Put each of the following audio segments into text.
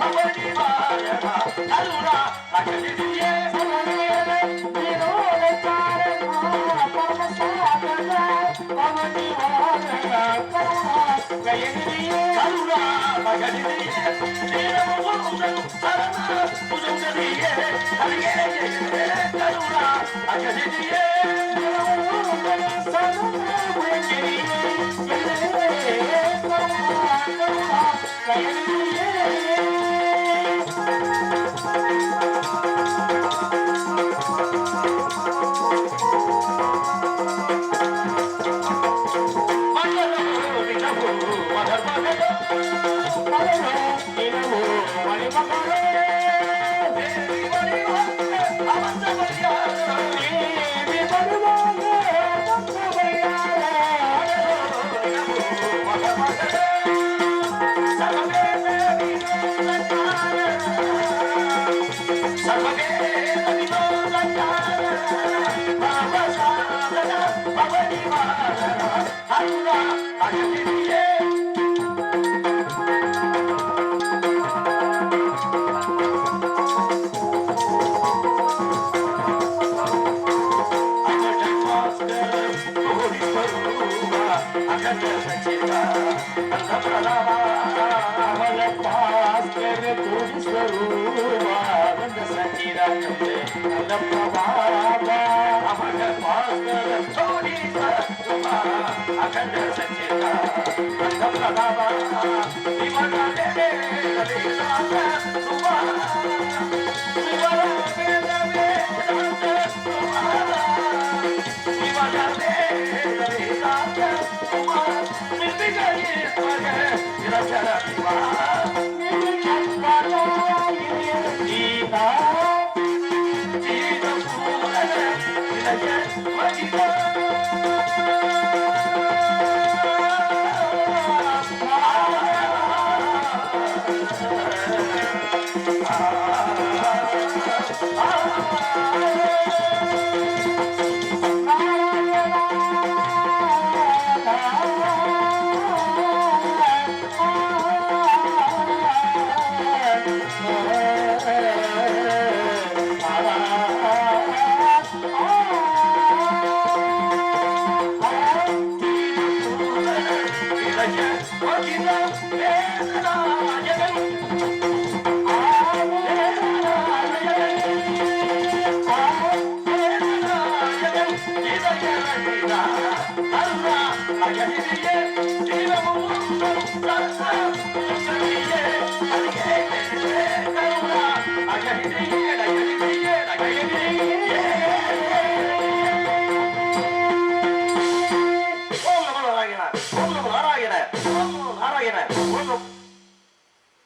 பவனி வாழனா அருளா அகலியே சமனேவே விரோத சாரணா பரமசாகரா பவனி வாழனா கயனியே அருளா அகலியே தேவமும் சரணா புஜங்கலியே ஹரியே அருளா அகலியே சரணா புஜங்கலியே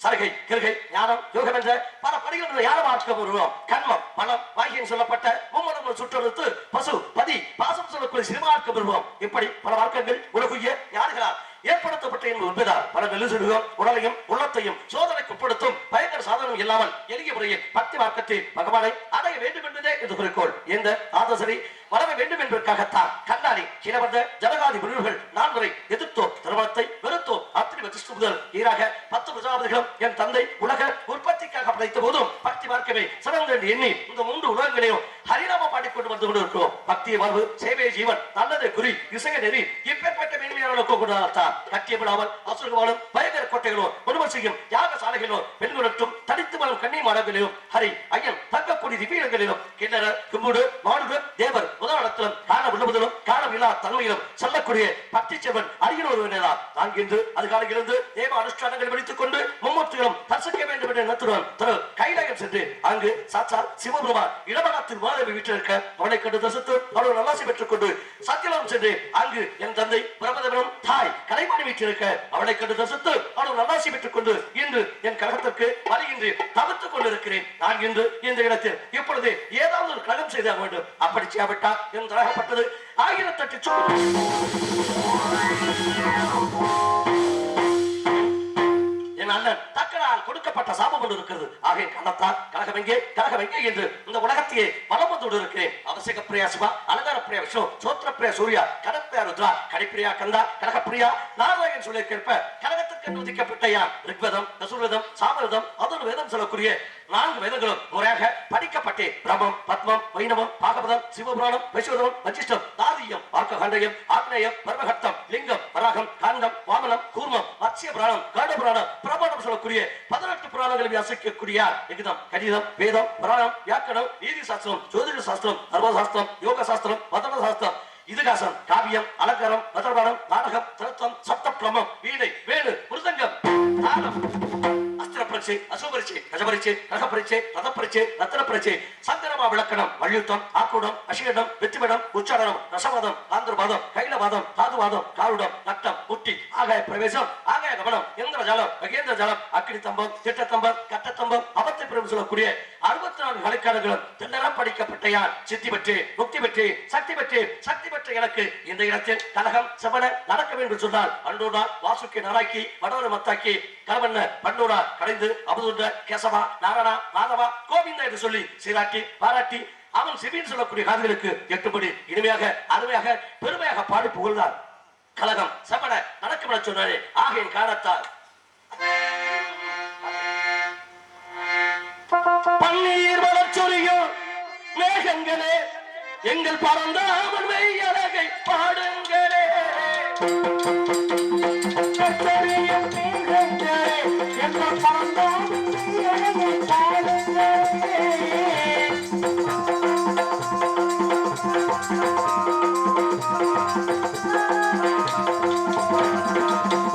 சருகை கிருகை ஞானம் யோகம் என்ற பல படிகள் ஞானமாற்றம் உருவம் கண்மம் பணம் வாகியம் சொல்லப்பட்ட மும்மடங்கள் சுற்றறுத்து பசு பதி பாசம் சொல்லக்கூடிய சிறுமார்க்கம் உருவம் இப்படி பல மார்க்கங்கள் உலகுய யாருகிறார் ஏற்படுத்தப்பட்ட உண்மைதான் பல நெலுசுடுகம் உடலையும் உள்ளத்தையும் சோதனைக்கு உட்படுத்தும் பயங்கர சாதனம் இல்லாமல் எளிய முறையில் பக்தி மார்க்கத்தில் பகவானை அடைய வேண்டும் என்பதே இந்த குறிக்கோள் இந்த ஆதசரி வளர வேண்டும் என்பதற்காகத்தான் கண்ணாடி கிழவந்த ஜனகாதி முனிவர்கள் நான்வரை எதிர்த்தோ திருமணத்தை வெறுத்தோ அத்தனை வசிஷ்ட முதல் ஈராக 10 பிரஜாபதிகளும் என் தந்தை உலக உற்பத்திக்காக படைத்த போதும் பக்தி மார்க்கமே சிறந்த என்று எண்ணி இந்த 3 உலகங்களையும் ஹரிநாம பாடிக்கொண்டு வந்து கொண்டிருக்கிறோம் பக்திய வாழ்வு சேவை ஜீவன் நல்லது குறி இசைய நெறி இப்பேற்பட்ட மேன்மையான நோக்கம் கொண்டுதான் கட்டியப்படாமல் அசுரவாளும் பயங்கர கோட்டைகளோ ஒருவர் செய்யும் யாக சாலைகளோ பெண்களுக்கும் தனித்து வரும் கண்ணி மாடங்களிலும் ஹரி ஐயன் தங்கக்கூடிய திவ்யங்களிலும் கிண்ணற கும்புடு மாடுடு தேவர் முதலிடத்திலும் காண உள்ளபதிலும் காணவில்லா தன்மையிலும் சொல்லக்கூடிய பக்தி செவன் அருகில் ஒருவனேதான் நான் இன்று அதிகாலையில் இருந்து தேவ அனுஷ்டானங்களை முடித்துக் கொண்டு மும்மூர்த்திகளும் தரிசிக்க வேண்டும் என்ற எண்ணத்துடன் திரு கைலாயம் சென்று அங்கு சாட்சாத் சிவபெருமான் இடமகத்தின் மாதவி வீட்டிருக்க அவனை கண்டு தரிசித்து அவர்கள் நல்லாசி பெற்றுக் கொண்டு சத்தியலம் சென்று அங்கு என் தந்தை பிரபதவனும் தாய் கலைமாணி வீட்டிருக்க அவனை கண்டு தரிசித்து அவர்கள் நல்லாசி பெற்றுக் கொண்டு இன்று என் கழகத்திற்கு வருகின்று தவிர்த்துக் கொண்டிருக்கிறேன் நான் இன்று இந்த இடத்தில் இப்பொழுது ஏதாவது ஒரு கழகம் செய்தாக வேண்டும் அப்படி செய்யப்பட்டால் என்றாகப்பட்டது 1008 என் அண்ணன் தக்கனால் கொடுக்கப்பட்ட சாபம் ஒன்று இருக்கிறது ஆகிய கண்ணத்தால் கழகம் எங்கே என்று இந்த உலகத்தையே பலம் வந்து இருக்கிறேன் அவசிய பிரியா சிவா அலங்கார பிரியா விஷ்ணு சோத்திர பிரியா சூர்யா கடப்பிரியா ருத்ரா கடிப்பிரியா கந்தா கடகப்பிரியா நாராயணன் சொல்லி கேட்ப கழகத்துக்கு சரத்கன் உதிக்கப்பட்ட யான் ரிக்வேதம், யசுர்வேதம், சாமவேதம், அதர் வேதம் சொல்லக்கூடிய 4 வேதங்களும் முறையாக படிக்கப்பட்டு பிரம்மம், பத்மம், வைணவம், பாகவதம், சிவபுராணம், வைஷ்ணவம், வசிஷ்டம், தாதியம், ஆர்க்ககாண்டயம், ஆக்னேயம், பரமஹர்த்தம், லிங்கம், வராகம், காண்டம், வாமனம், கூர்மம், மத்ஸ்ய புராணம், கருட புராணம், பிரமாணம் சொல்லக்கூடிய 18 புராணங்களை அசைக்கக்கூடிய லிகிதம், கணிதம், வேதம், புராணம், வியாக்கணம், நீதி சாஸ்திரம், ஜோதிட சாஸ்திரம், தர்மசாஸ்திரம், யோக சாஸ்திரம், மதன சாஸ்திரம், இதிகாசம், காவியம், அலங்காரம், மதர்வானம், நாடகம், திருத்தம், சப்த பிரமம், வீணை, வேணு, மிருதங்கம், தானம், அஸ்திர பரீட்சை, அசுவ பரீட்சை, கஜ பரீட்சை, கனக பரீட்சை, ரத பரீட்சை, ரத்ன பரீட்சை, சங்கரமா விளக்கணம், வள்ளியுத்தம், ஆக்கூடம், அஷியடம், வெற்றிமடம், உச்சாரணம், ரசவாதம், ஆந்திரவாதம், கைலவாதம், தாதுவாதம், காருடம், நட்டம், முட்டி, ஆகாய பிரவேசம், ஆகாய கமனம், இந்திர ஜலம், மகேந்திர ஜலம், அக்கினி தம்பம், திட்டத்தம்பம், கட்டத்தம்பம், அபத்தை பிரிவு சொல்லக்கூடிய 64 கலைக்காரர்களும் தென்னரம் படிக்கப்பட்ட யான் சித்தி பெற்று, முக்தி பெற்று, சக்தி பெற்று, சக்தி பெற்ற எனக்கு இந்த இடத்தில் கலகம் செவன நடக்க வேண்டும் சொன்னால் அன்றோடா வாசுக்கி நாராக்கி வடவர மத்தாக்கி கலவண்ண பண்டோரா கடைந்து அபதுண்ட கேசவா நாராயணா மாதவா கோவிந்தா என்று சொல்லி சீராட்டி பாராட்டி அவன் சிபின்னு சொல்லக்கூடிய காதுகளுக்கு எட்டுப்படி இனிமையாக அருமையாக பெருமையாக பாடி புகழ்ந்தார். கலகம் செவன நடக்கும் என சொன்னாரே ஆகையின் காரணத்தால் பன்னீர் வளர்ச்சொலியும் மேகங்களே எங்கள் பறந்தாமல் மெய்யழகை பாடுங்களே மேகங்களே எங்கள் பறந்தாமல் மெய்யழகை பாடுங்களே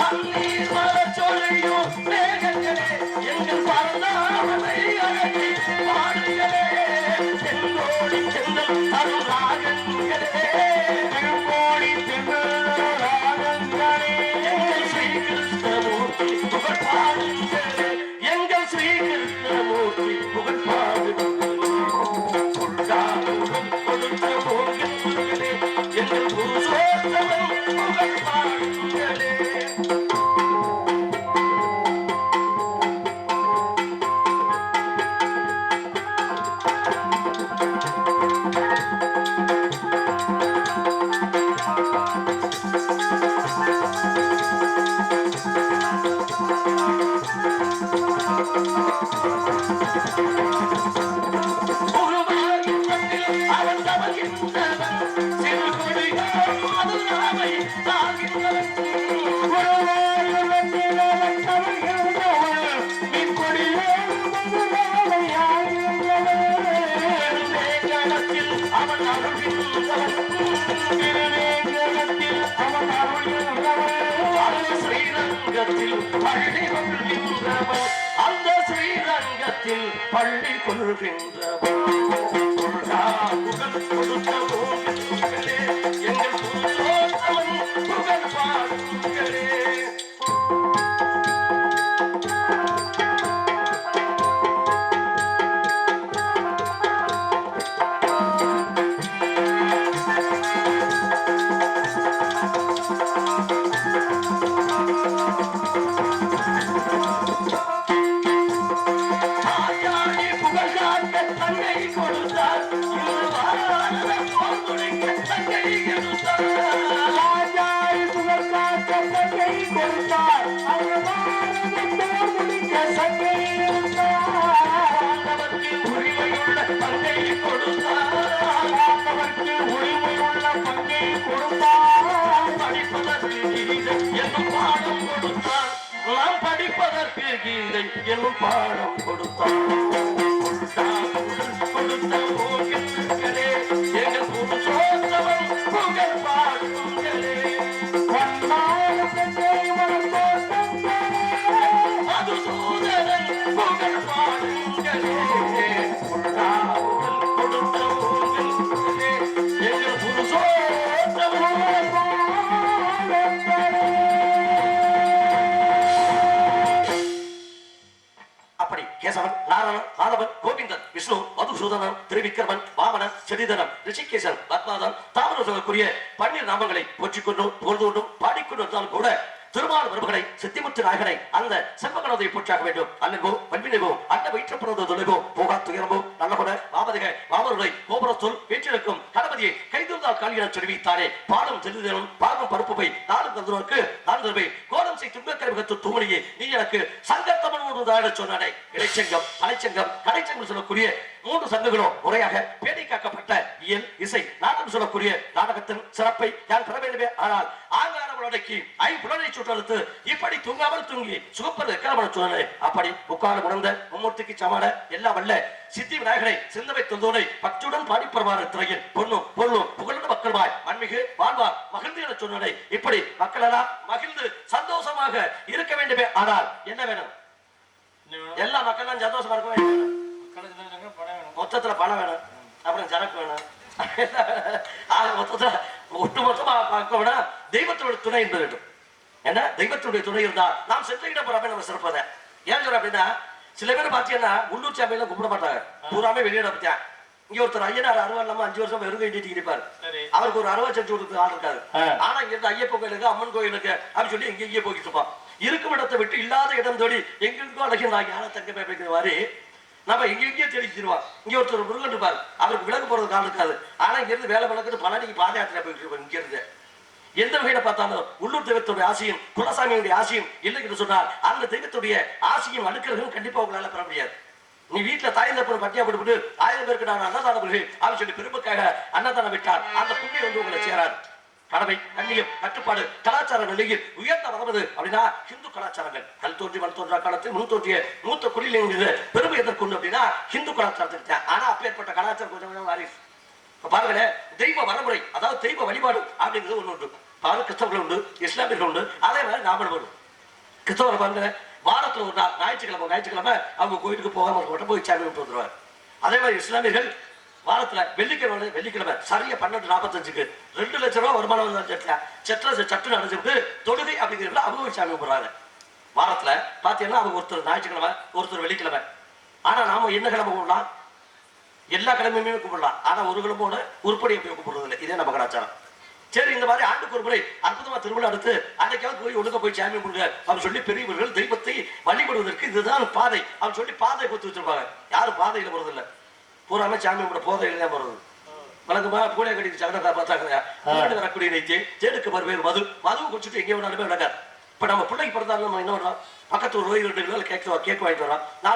பன்னீர் வளர்ச்சொலியும் மேகங்களே எங்கள் பறந்தாமல் மெய்யழகை பாடுங்களே செங்கோடி செந்தல் அருள் ராகங்களே செங்கோடி செந்தல் ராகங்களே எங்கள் ஸ்ரீ கிருஷ்ணமூர்த்தி புகழ் பாடுங்களே எங்கள் ஸ்ரீ கிருஷ்ணமூர்த்தி புகழ் பாடுங்களே கொடுத்த போகின்றே எங்கள் புருஷோத்தமன் புகழ் பாடுங்களே. அந்த ஸ்ரீரங்கத்தில் பள்ளி கொள்கின்றவன் கொடுத்த போகின்றே எங்கள் புருஷோத்தமன் புகழ் பாடுங்களே. படிப்பதற்கு கீதை என்னும் பாடம் கொடுத்தார். கொடுத்த போகின்றே எங்கள் புருஷோத்தமன் புகழ் பாடுங்களே. மதுசூதனன் புகழ் பாடுங்களே. கொடுத்த போகின்றே எங்கள் புருஷோத்தமன் கேசவன், நாராயணன், மாதவன், கோவிந்தன், விஷ்ணு, மதுசூதனன், திருவிக்கிரமன், வாமனன், செடிதனன், ரிஷிகேசன், பத்மாதன், தாமரத்துக்குரிய 12 நாமங்களை போற்றிக்கொண்டும் புகழ்ந்துகொண்டும் பாடிக்கொண்டு வந்தாலும் கூட திருமால் மருமகனை சித்திமுத்து நாயகனை அந்த செல்வகணத்தை போற்றாக வேண்டும். அல்லங்கோ பண்பினைவோ அண்ட வயிற்று பிறந்த தொலைவோ போகா துயரமோ நல்லகுண மாமதிக மாமருளை கோபுரத்துள் வீற்றிருக்கும் கணபதியை கைதூர்ந்தால் காலியென சொல்வித்தானே பாலும் செல்லுதலும் பாலும் பருப்புவை நாளும் தந்துவதற்கு நான் தருவை கோலம் செய் துன்பக்கருவகத்து தூமணியே நீ எனக்கு சங்கத்தமிழ் ஒன்றுதான சொன்னானே. இடைச்சங்கம் அலைச்சங்கம் கடைச்சங்கம் சொல்லக்கூடிய 3 சங்கங்களும் முறையாக பேணி காக்கப்பட்ட இயல் இசை நாடகம் சொல்லக்கூடிய நாடகத்தின் சிறப்பை யார் பெற வேண்டுமே. ஆனால் ஆங்காரமுடக்கி ஐம்புலனை சுற்றறுத்து இப்படி தூங்காமல் தூங்கி சுகப்பது கிளம்பன சொன்னே. அப்படி உட்கார உணர்ந்த மும்மூர்த்திக்கு சமான எல்லாம் வல்ல சித்தி விநாயகனை சிந்தவை தந்தோனை பக்தியுடன் பாடிப்பருவார் திரையில் பொண்ணும் பொருளும் புகழும் மக்களுமாய் மண்மிகு வாழ்வார் மகிழ்ந்து என சொன்னனை. இப்படி மக்கள் எல்லாம் மகிழ்ந்து சந்தோஷமாக இருக்க வேண்டுமே. ஆனால் என்ன வேணும்? எல்லா மக்களும் சந்தோஷமா இருக்க வேண்டும். மொத்தத்துல பணம் வேணும், அப்புறம் சரக்கு வேணும். மொத்தத்துல ஒட்டுமொத்தமா பார்க்க விட தெய்வத்தோட துணை என்பது வேண்டும். ஏன்னா தெய்வத்துடைய துணை இருந்தா நாம் சென்ற இடம் போறாமே நம்ம சிறப்பத. ஏன் சொல்ற அப்படின்னா சில பேர் பாத்தீங்கன்னா உள்ளூர் சாமியில கும்பிட மாட்டாங்க, பூராமே வெளியிட பத்தியா. இங்க ஒருத்தர் ஐயனார் அறுவா இல்லாம 5 வருஷம் வெறுங்க இண்டிட்டு இருப்பாரு. அவருக்கு ஒரு அறுவா செஞ்சு கொடுத்து ஆள் இருக்காரு. ஆனா இங்க இருந்து ஐயப்ப கோயிலுக்கு அம்மன் கோயிலுக்கு அப்படின்னு சொல்லி எங்கெங்கே போய்கிட்டு இருப்பான். இருக்கும் இடத்தை விட்டு இல்லாத இடம் தேடி எங்கெங்கோ அழகி நான் யாரை தங்க பேப்பிக்கிற மாதிரி நம்ம எங்கெங்கேயே தெரிவிச்சிருவான். இங்க ஒருத்தர் முருகன் இருப்பாரு, அவருக்கு விலகு போறது ஆள் இருக்காது. ஆனா இங்க இருந்து வேலை விளக்குட்டு பழனிக்கு பாத யாத்திரை போயிட்டு இருப்போம். இங்க இருந்து எந்த வகையில பார்த்தாலும் உள்ளூர் தெய்வத்துடைய ஆசையும் குலசாமியுடைய ஆசையும் இல்லை என்று சொன்னால் அந்த தெய்வத்துடைய ஆசையும் அனுக்கிறதும் கண்டிப்பா உங்களால பெற முடியாது. நீ வீட்டுல தாய் தப்பு பட்டியா போட்டு 1000 பேருக்கு நான் அன்னதானம் அப்படின்னு சொல்லி பெருமைக்காக அன்னதானம் விட்டால் அந்த புண்ணியம் வந்து உங்களை சேராது. கடமை கண்ணியம் கட்டுப்பாடு கலாச்சார நிலையில் உயர்ந்த வரவது அப்படின்னா ஹிந்து கலாச்சாரங்கள் கல் தோன்றி வல் தோன்றா காலத்தில் முன் தோன்றிய மூத்த குடியில் என்கிற பெருமை எதற்கொண்டு அப்படின்னா ஹிந்து கலாச்சாரத்துக்கு. ஆனா அப்பேற்பட்ட கலாச்சாரம் கொஞ்சம் கொஞ்சம் மாறி பாருங்களேன். தெய்வ வரமுறை அதாவது தெய்வ வழிபாடு அப்படிங்கிறது ஒண்ணு உண்டு. பாரு கிறிஸ்தவர்கள் உண்டு, இஸ்லாமியர்கள் உண்டு, அதே மாதிரி நாமளும் வரும். கிறிஸ்தவரை பாருங்க, வாரத்துல ஒரு நாள் ஞாயிற்றுக்கிழமை அவங்க கோயிலுக்கு போகாம மட்டும் போய் சாமி விட்டு வந்துருவாங்க. அதே மாதிரி இஸ்லாமியர்கள் வாரத்துல வெள்ளிக்கிழமை சரியா 12:45க்கு 2 லட்சம் ரூபாய் வருமானம் சட்டு நடந்துட்டு தொழுகை அப்படிங்கிறதுல அவங்க சாமி கும்பிடுறாங்க. வாரத்துல பாத்தீங்கன்னா அவங்க ஒருத்தர் ஞாயிற்றுக்கிழமை ஒருத்தர் வெள்ளிக்கிழமை. ஆனா நாம என்ன கிழமை கும்பிடலாம்? எல்லா கிழமையுமே கும்பிடலாம். ஆனா ஒரு கிழமோட உருப்படியை போய் கும்பிடுறது இல்லை. இதே நம்ம கலாச்சாரம். சரி, இந்த மாதிரி ஆண்டுக்கு ஒரு முறை அற்புதமா திருவிழா எடுத்து அன்னைக்காவது போய் ஒழுங்க போய் சாமி கும்பிடுங்க அப்படின்னு சொல்லி பெரியவர்கள் தெய்வத்தை வழிபடுவதற்கு இதுதான் பாதை அப்படின்னு சொல்லி பாதை கொடுத்து வச்சிருப்பாங்க. யாரும் பாதையில போறது இல்லை, பூராமே சாமி கும்பிட போதையில தான் போறது. வழக்கமா பூனை கட்டிட்டு சகடா பார்த்தாங்க வரக்கூடிய நைத்தி தேடுக்கு பருவேறு மது குடிச்சுட்டு எங்கே வேணாலுமே நடக்காது. இப்ப நம்ம பிள்ளைக்கு பிறந்தாலும் நம்ம என்ன பண்றோம்? பக்கத்து ஒரு 2 கிலோ கேக் வாங்கிட்டு வரோம்.